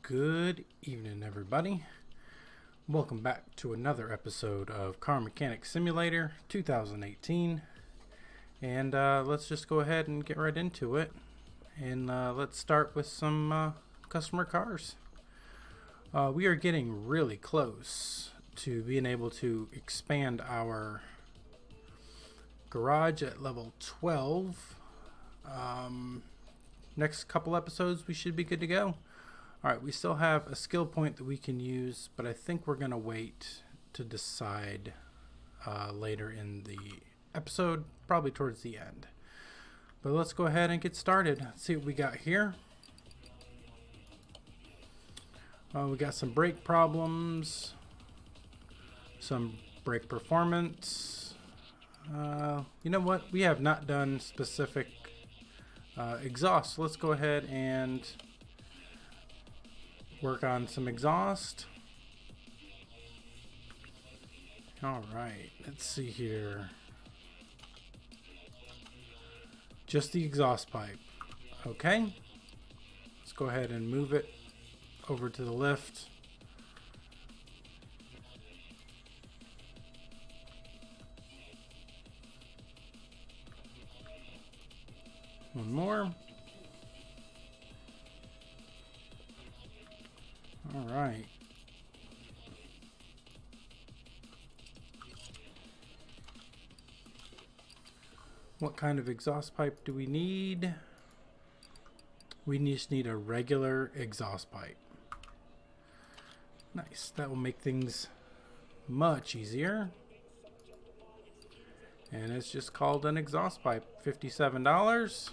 Good evening, everybody. Welcome back to another episode of Car Mechanic Simulator 2018. And let's just go ahead and get right into it. And let's start with some customer cars. We are getting really close to being able to expand our garage at level 12. Next couple episodes, we should be good to go. Alright, we still have a skill point that we can use, but I think we're going to wait to decide later in the episode, probably towards the end. But let's go ahead and get started. Let's see what we got here. We got some brake problems, some brake performance. You know what? We have not done specific exhaust. So let's go ahead and work on some exhaust. Alright, let's see here. Just the exhaust pipe. Okay. Let's go ahead and move it over to the lift. One more. All right. What kind of exhaust pipe do we need? We just need a regular exhaust pipe. Nice. That will make things much easier. And it's just called an exhaust pipe. $57.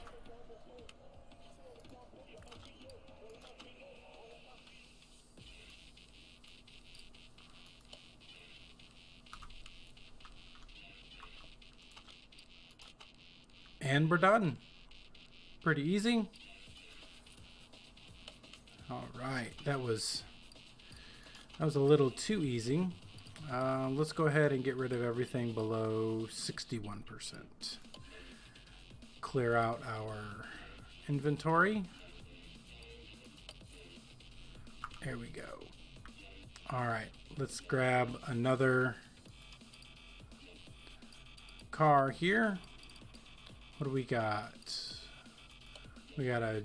And we're done. Pretty easy. All right, that was a little too easy. Let's go ahead and get rid of everything below 61%. Clear out our inventory. There we go. All right, let's grab another car here. What do we got? We got a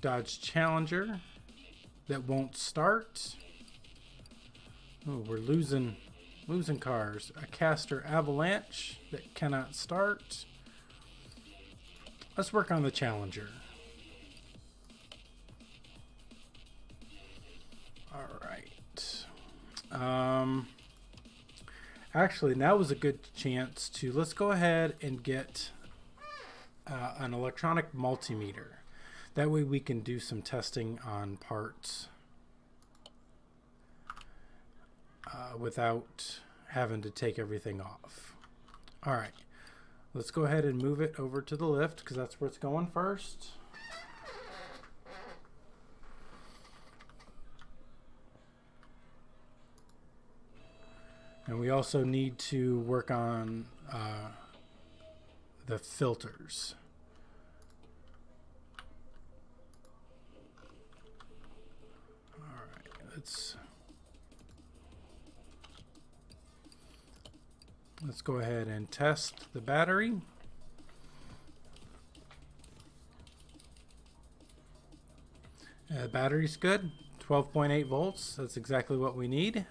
Dodge Challenger that won't start. Oh, we're losing cars. A Caster Avalanche that cannot start. Let's work on the Challenger. All right. Actually, now was a good chance to let's go ahead and get an electronic multimeter. That way we can do some testing on parts without having to take everything off. All right, let's go ahead and move it over to the lift because that's where it's going first. And we also need to work on the filters. All right, let's go ahead and test the battery. The battery's good, 12.8 volts. That's exactly what we need.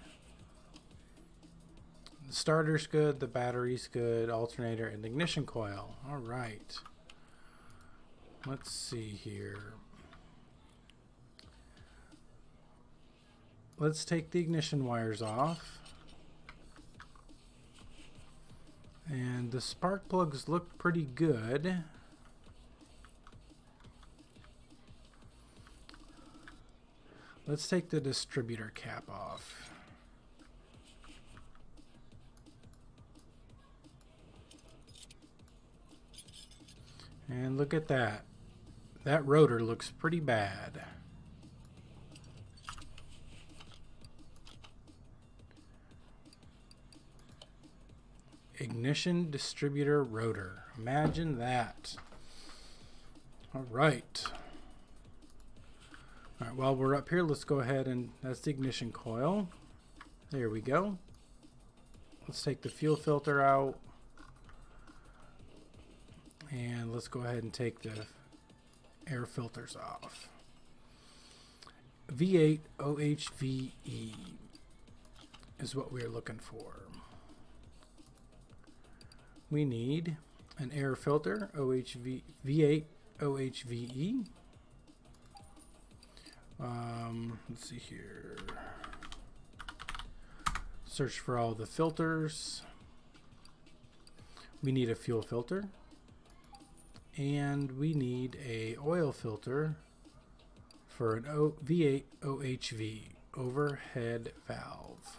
The starter's good, the battery's good, alternator and ignition coil. All right. Let's see here. Let's take the ignition wires off. And the spark plugs look pretty good. Let's take the distributor cap off. And look at that. That rotor looks pretty bad. Ignition distributor rotor. Imagine that. All right. All right, while we're up here, let's go ahead and that's the ignition coil. There we go. Let's take the fuel filter out. And let's go ahead and take the air filters off. V8 OHVE is what we're looking for. We need an air filter, V8 OHVE. Let's see here. Search for all the filters. We need a fuel filter. And we need a oil filter for an V8 OHV, overhead valve.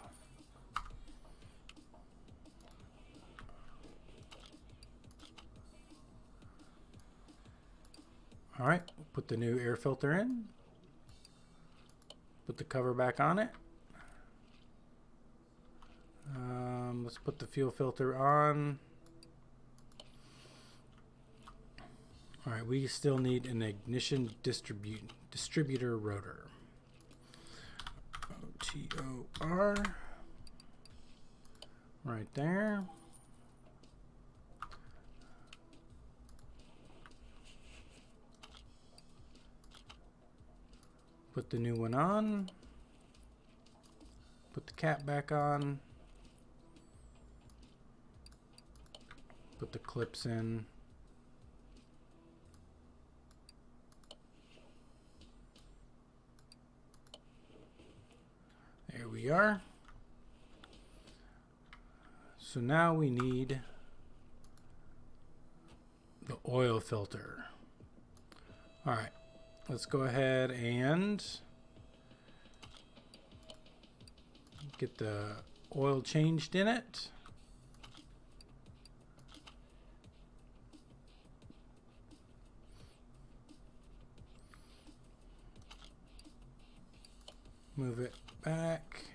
All right, put the new air filter in. Put the cover back on it. Let's put the fuel filter on. All right, we still need an ignition distributor rotor. OTOR. Right there. Put the new one on. Put the cap back on. Put the clips in. There we are. So now we need the oil filter. All right, let's go ahead and get the oil changed in it. Move it back.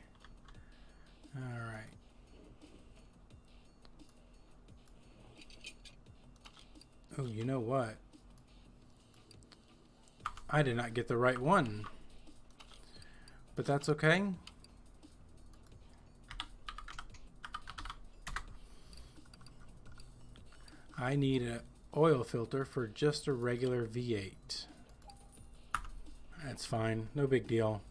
All right. Oh, you know what? I did not get the right one. But that's okay. I need an oil filter for just a regular V8. That's fine. No big deal.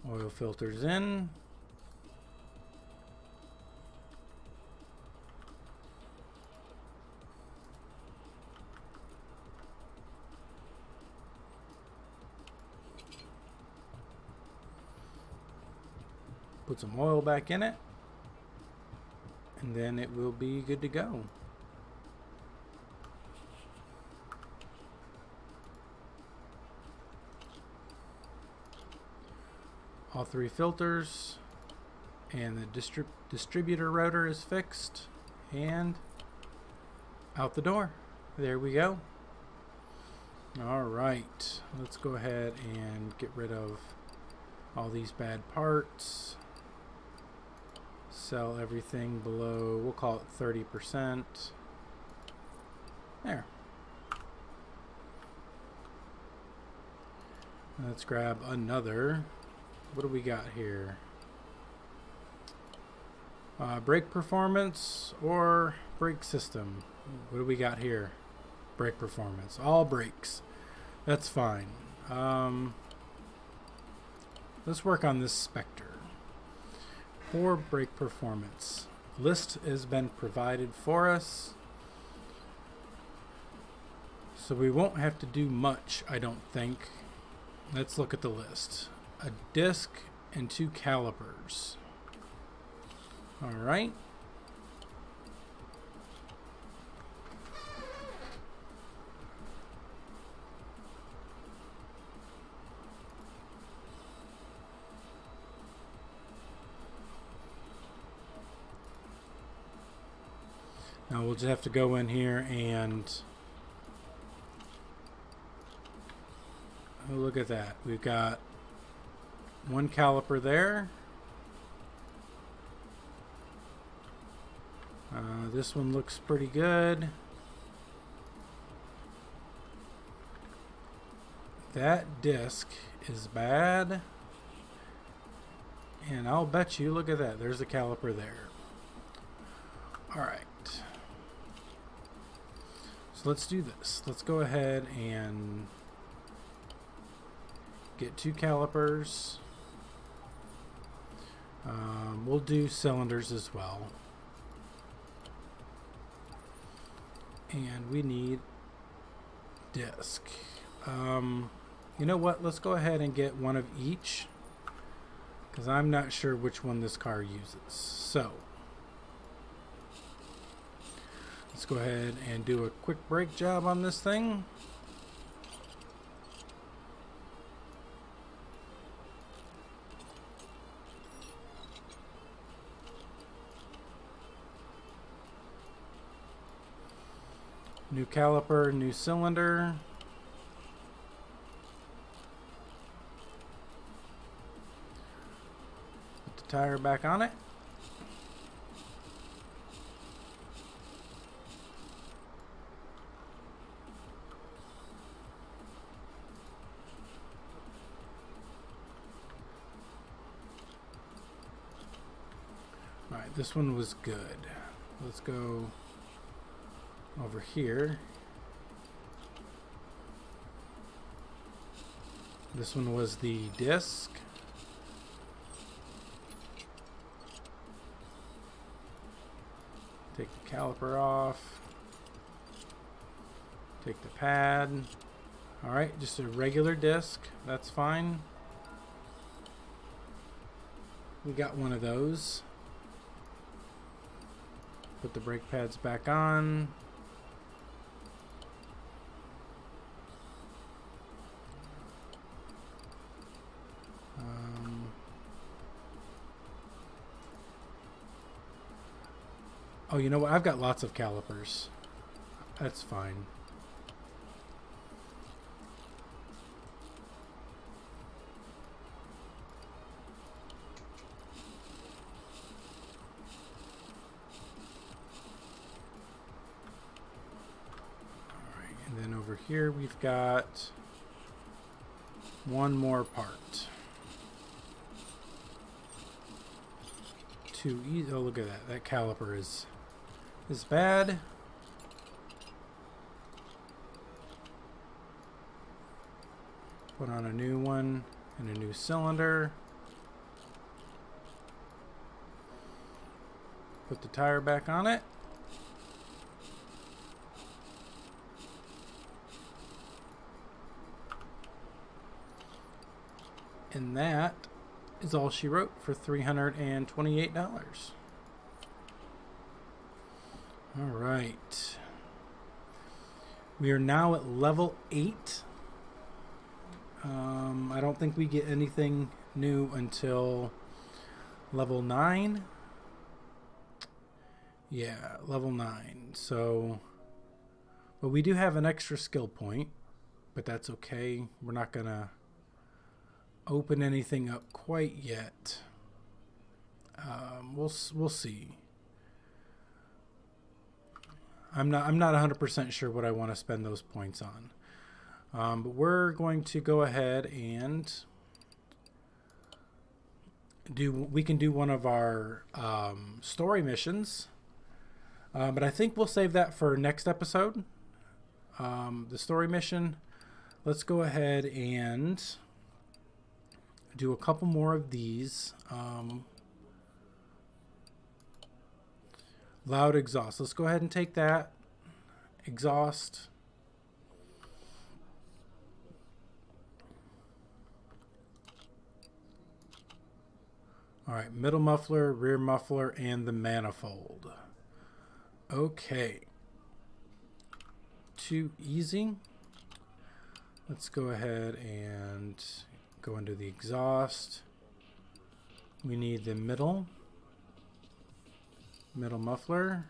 Oil filters in. Put some oil back in it, and then it will be good to go. All three filters and the distributor rotor is fixed, and out the door. There we go. All right, let's go ahead and get rid of all these bad parts. Sell everything below, we'll call it 30%. There. Let's grab another. What do we got here? Brake performance or brake system? What do we got here? Brake performance. All brakes. That's fine. Let's work on this Spectre. For brake performance. List has been provided for us. So we won't have to do much, I don't think. Let's look at the list. A disc and 2 calipers. All right. Now we'll just have to go in here and oh, look at that. We've got 1 caliper there. This one looks pretty good. That disc is bad. And I'll bet you, look at that, there's the caliper there. Alright. So let's do this. Let's go ahead and get 2 calipers. We'll do cylinders as well. And we need disc. You know what? Let's go ahead and get one of each, because I'm not sure which one this car uses. So let's go ahead and do a quick brake job on this thing. New caliper, new cylinder. Put the tire back on it. Alright, this one was good. Let's go over here. This one was the disc. Take the caliper off. Take the pad. Alright, just a regular disc. That's fine. We got one of those. Put the brake pads back on. Oh, you know what? I've got lots of calipers. That's fine. Alright, and then over here we've got one more part. Too easy. Oh, look at that. That caliper is bad. Put on a new one and a new cylinder. Put the tire back on it. And that is all she wrote for $328. All right. We are now at level 8. I don't think we get anything new until level 9. Yeah, level 9. So, but we do have an extra skill point, but that's okay. We're not gonna open anything up quite yet. We'll see. I'm not 100% sure what I want to spend those points on. But we're going to go ahead and we can do one of our story missions. But I think we'll save that for next episode. The story mission. Let's go ahead and do a couple more of these. Loud exhaust. Let's go ahead and take that. Exhaust. Alright, middle muffler, rear muffler, and the manifold. Okay. Too easy. Let's go ahead and go into the exhaust. We need the middle muffler.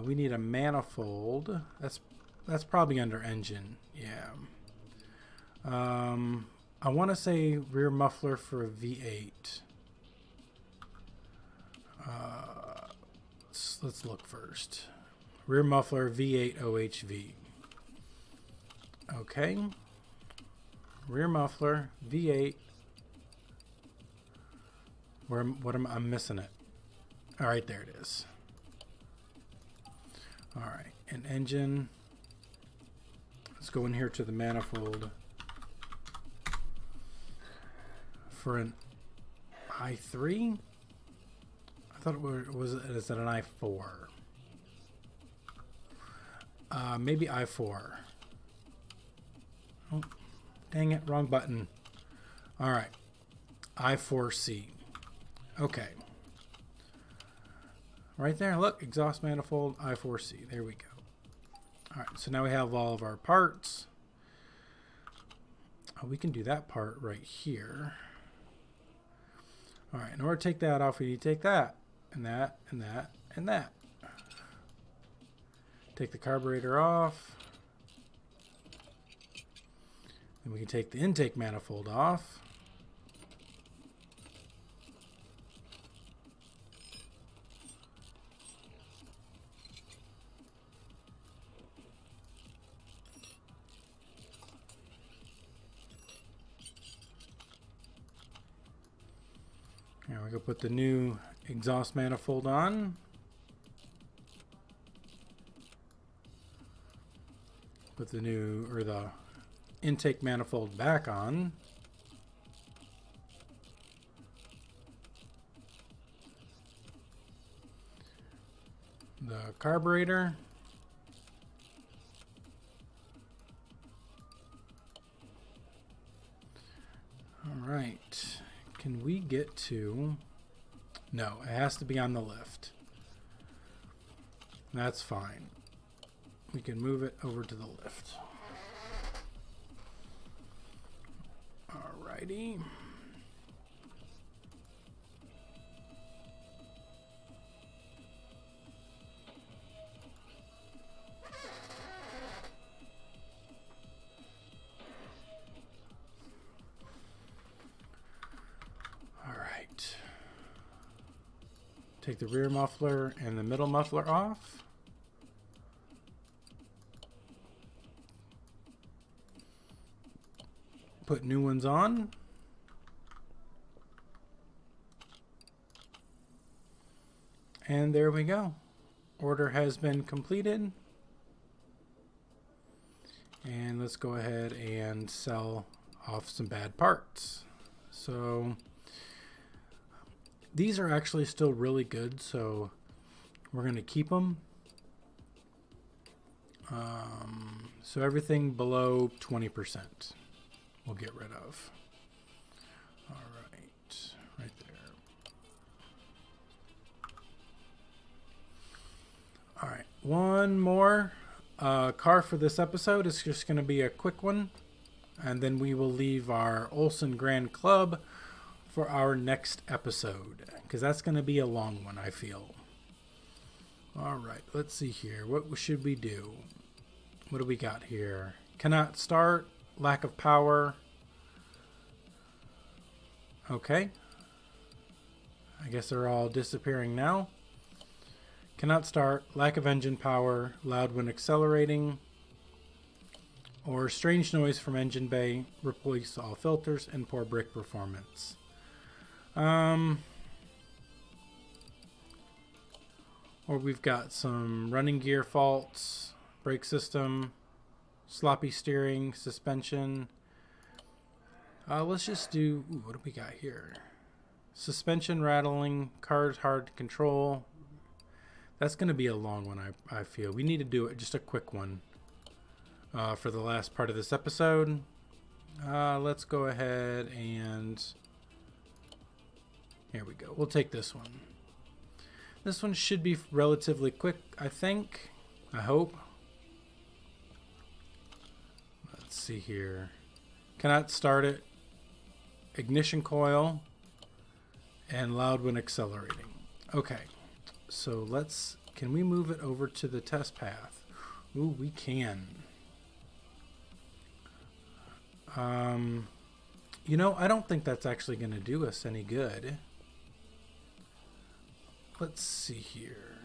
We need a manifold. That's probably under engine. Yeah. I want to say rear muffler for a V8. let's look first. Rear muffler V8 OHV. Okay. Rear muffler V8. I'm missing it. All right, there it is. All right, an engine. Let's go in here to the manifold for an i3. I thought is it an i4? Maybe i4. Oh, dang it, wrong button. All right, i4C. Okay. Right there, look, exhaust manifold, i4C. There we go. All right, so now we have all of our parts. Oh, we can do that part right here. All right, in order to take that off, we need to take that, and that, and that, and that. Take the carburetor off. And we can take the intake manifold off. Now we're going to put the new exhaust manifold on. Put the the intake manifold back on. The carburetor. All right. Can we get to... No, it has to be on the lift. That's fine. We can move it over to the lift. Alrighty. Take the rear muffler and the middle muffler off. Put new ones on. And there we go. Order has been completed. And let's go ahead and sell off some bad parts. So these are actually still really good, so we're going to keep them. So everything below 20% we'll get rid of. All right there. All right, one more car for this episode. It's just going to be a quick one, and then we will leave our Olson Grand Club for our next episode, because that's going to be a long one, I feel. All right, let's see here. What should we do? What do we got here? Cannot start, lack of power. Okay. I guess they're all disappearing now. Cannot start, lack of engine power, loud when accelerating, or strange noise from engine bay, replace all filters, and poor brake performance. Or we've got some running gear faults, brake system, sloppy steering, suspension. Let's just do, what do we got here? Suspension rattling, cars hard to control. That's going to be a long one, I feel. We need to do it, just a quick one for the last part of this episode. Let's go ahead and... Here we go. We'll take this one. This one should be relatively quick, I think. I hope. Let's see here. Cannot start it. Ignition coil. And loud when accelerating. Okay. So can we move it over to the test path? Ooh, we can. You know, I don't think that's actually going to do us any good. Let's see here.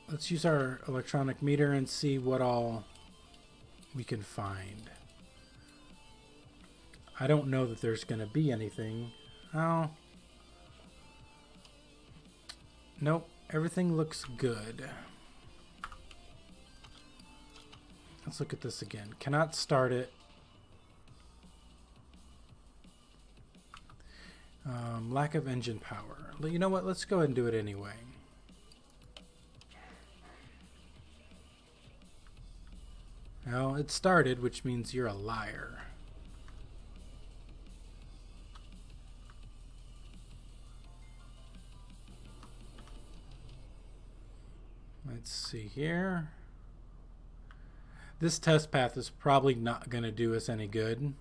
let's use our electronic meter and see what all we can find. I don't know that there's going to be anything. Oh. Nope. Everything looks good. Let's look at this again. Cannot start it. Lack of engine power. You know what? Let's go ahead and do it anyway. Well, it started, which means you're a liar. Let's see here. This test path is probably not going to do us any good.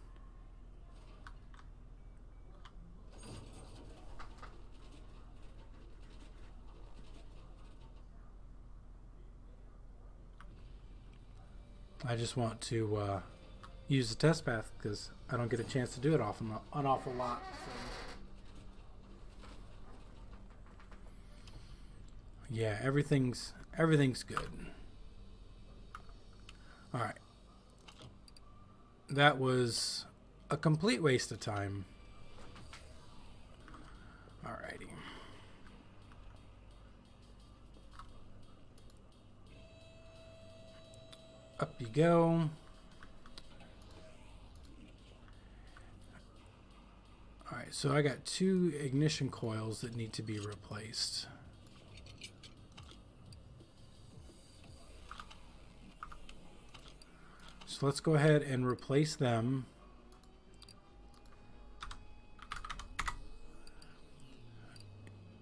I just want to use the test path because I don't get a chance to do it an awful lot. So. Yeah, everything's good. All right. That was a complete waste of time. Alrighty. Up you go. Alright, so I got 2 ignition coils that need to be replaced. So let's go ahead and replace them.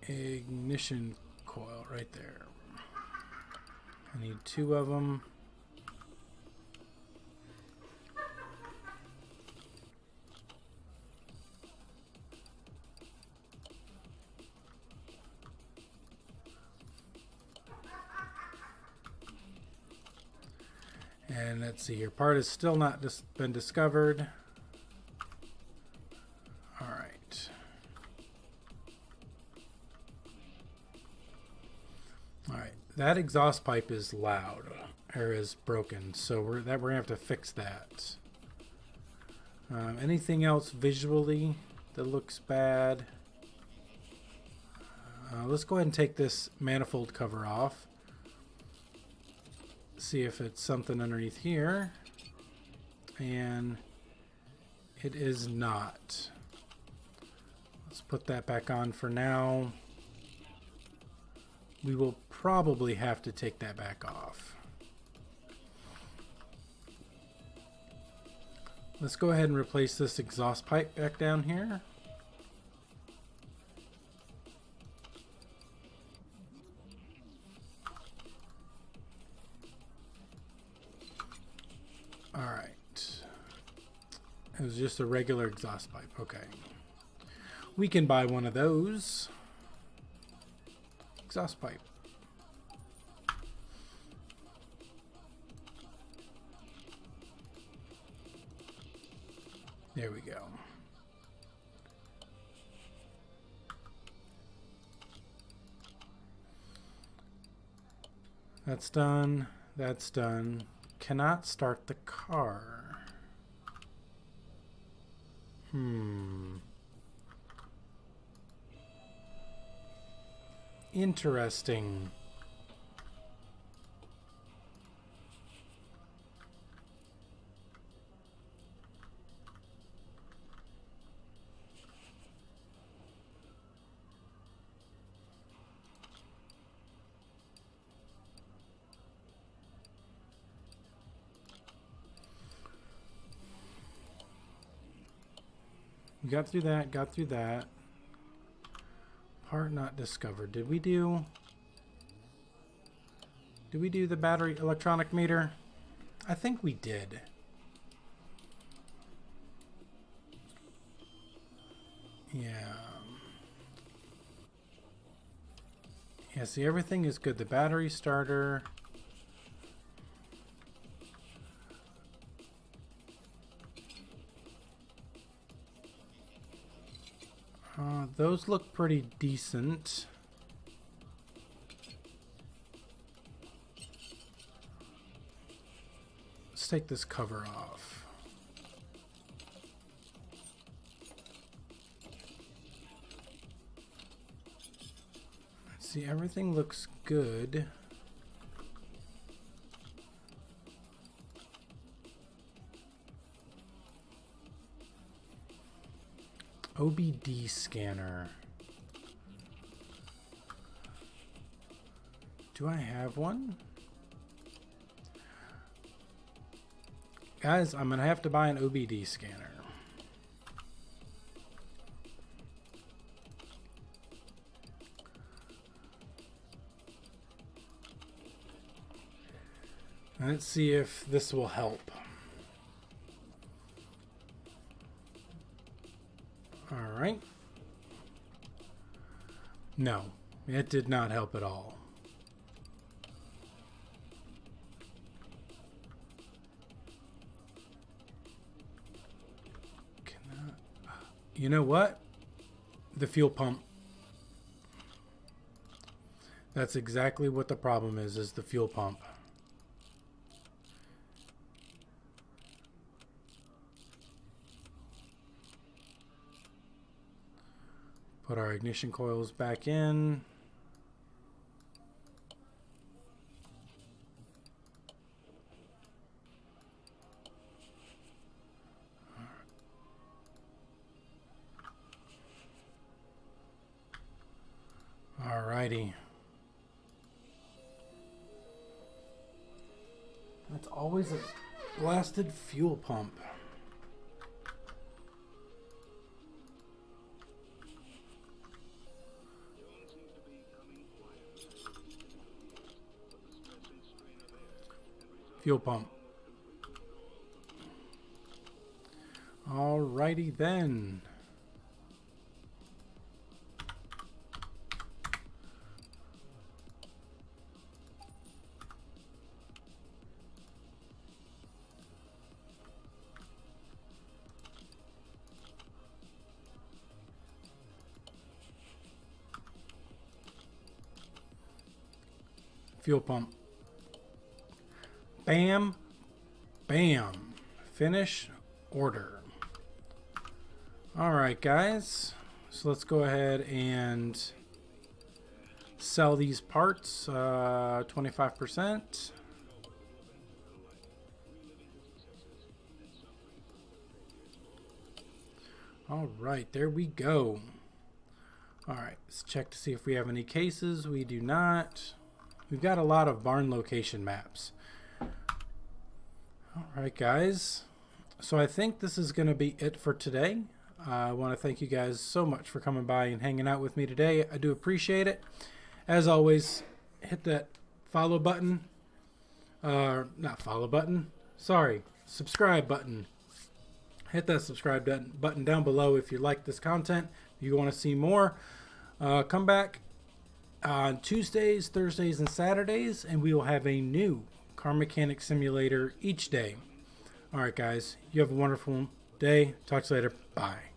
Ignition coil right there. I need 2 of them. And let's see here. Part has still not been discovered. All right. All right. That exhaust pipe is loud or is broken, so we're gonna have to fix that. Anything else visually that looks bad? Let's go ahead and take this manifold cover off. See if it's something underneath here, and it is not. Let's put that back on for now. We will probably have to take that back off. Let's go ahead and replace this exhaust pipe back down here. It was just a regular exhaust pipe. Okay. We can buy one of those. Exhaust pipe. There we go. That's done. That's done. Cannot start the car. Interesting. We got through that. Part not discovered. Did we do the battery electronic meter? I think we did. Yeah. Yeah, see, everything is good. The battery starter. Those look pretty decent. take this cover off. Let's see, everything looks good. OBD scanner. Do I have one? Guys, I'm gonna have to buy an OBD scanner. Let's see if this will help. All right. No, it did not help at all. You know what? The fuel pump. That's exactly what the problem is the fuel pump. Put our ignition coils back in. Alrighty. That's always a blasted fuel pump. Fuel pump. Alrighty then. Fuel pump. Bam. Bam. Finish order. All right, guys. So let's go ahead and sell these parts. 25%. All right, there we go. All right, let's check to see if we have any cases. We do not. We've got a lot of barn location maps. All right, guys. So I think this is going to be it for today. I want to thank you guys so much for coming by and hanging out with me today. I do appreciate it. As always, hit that follow button. Not follow button. Sorry, subscribe button. Hit that subscribe button down below if you like this content. If you want to see more, come back on Tuesdays, Thursdays, and Saturdays, and we will have a new Car Mechanic Simulator each day. All right, guys, you have a wonderful day. Talk to you later. Bye.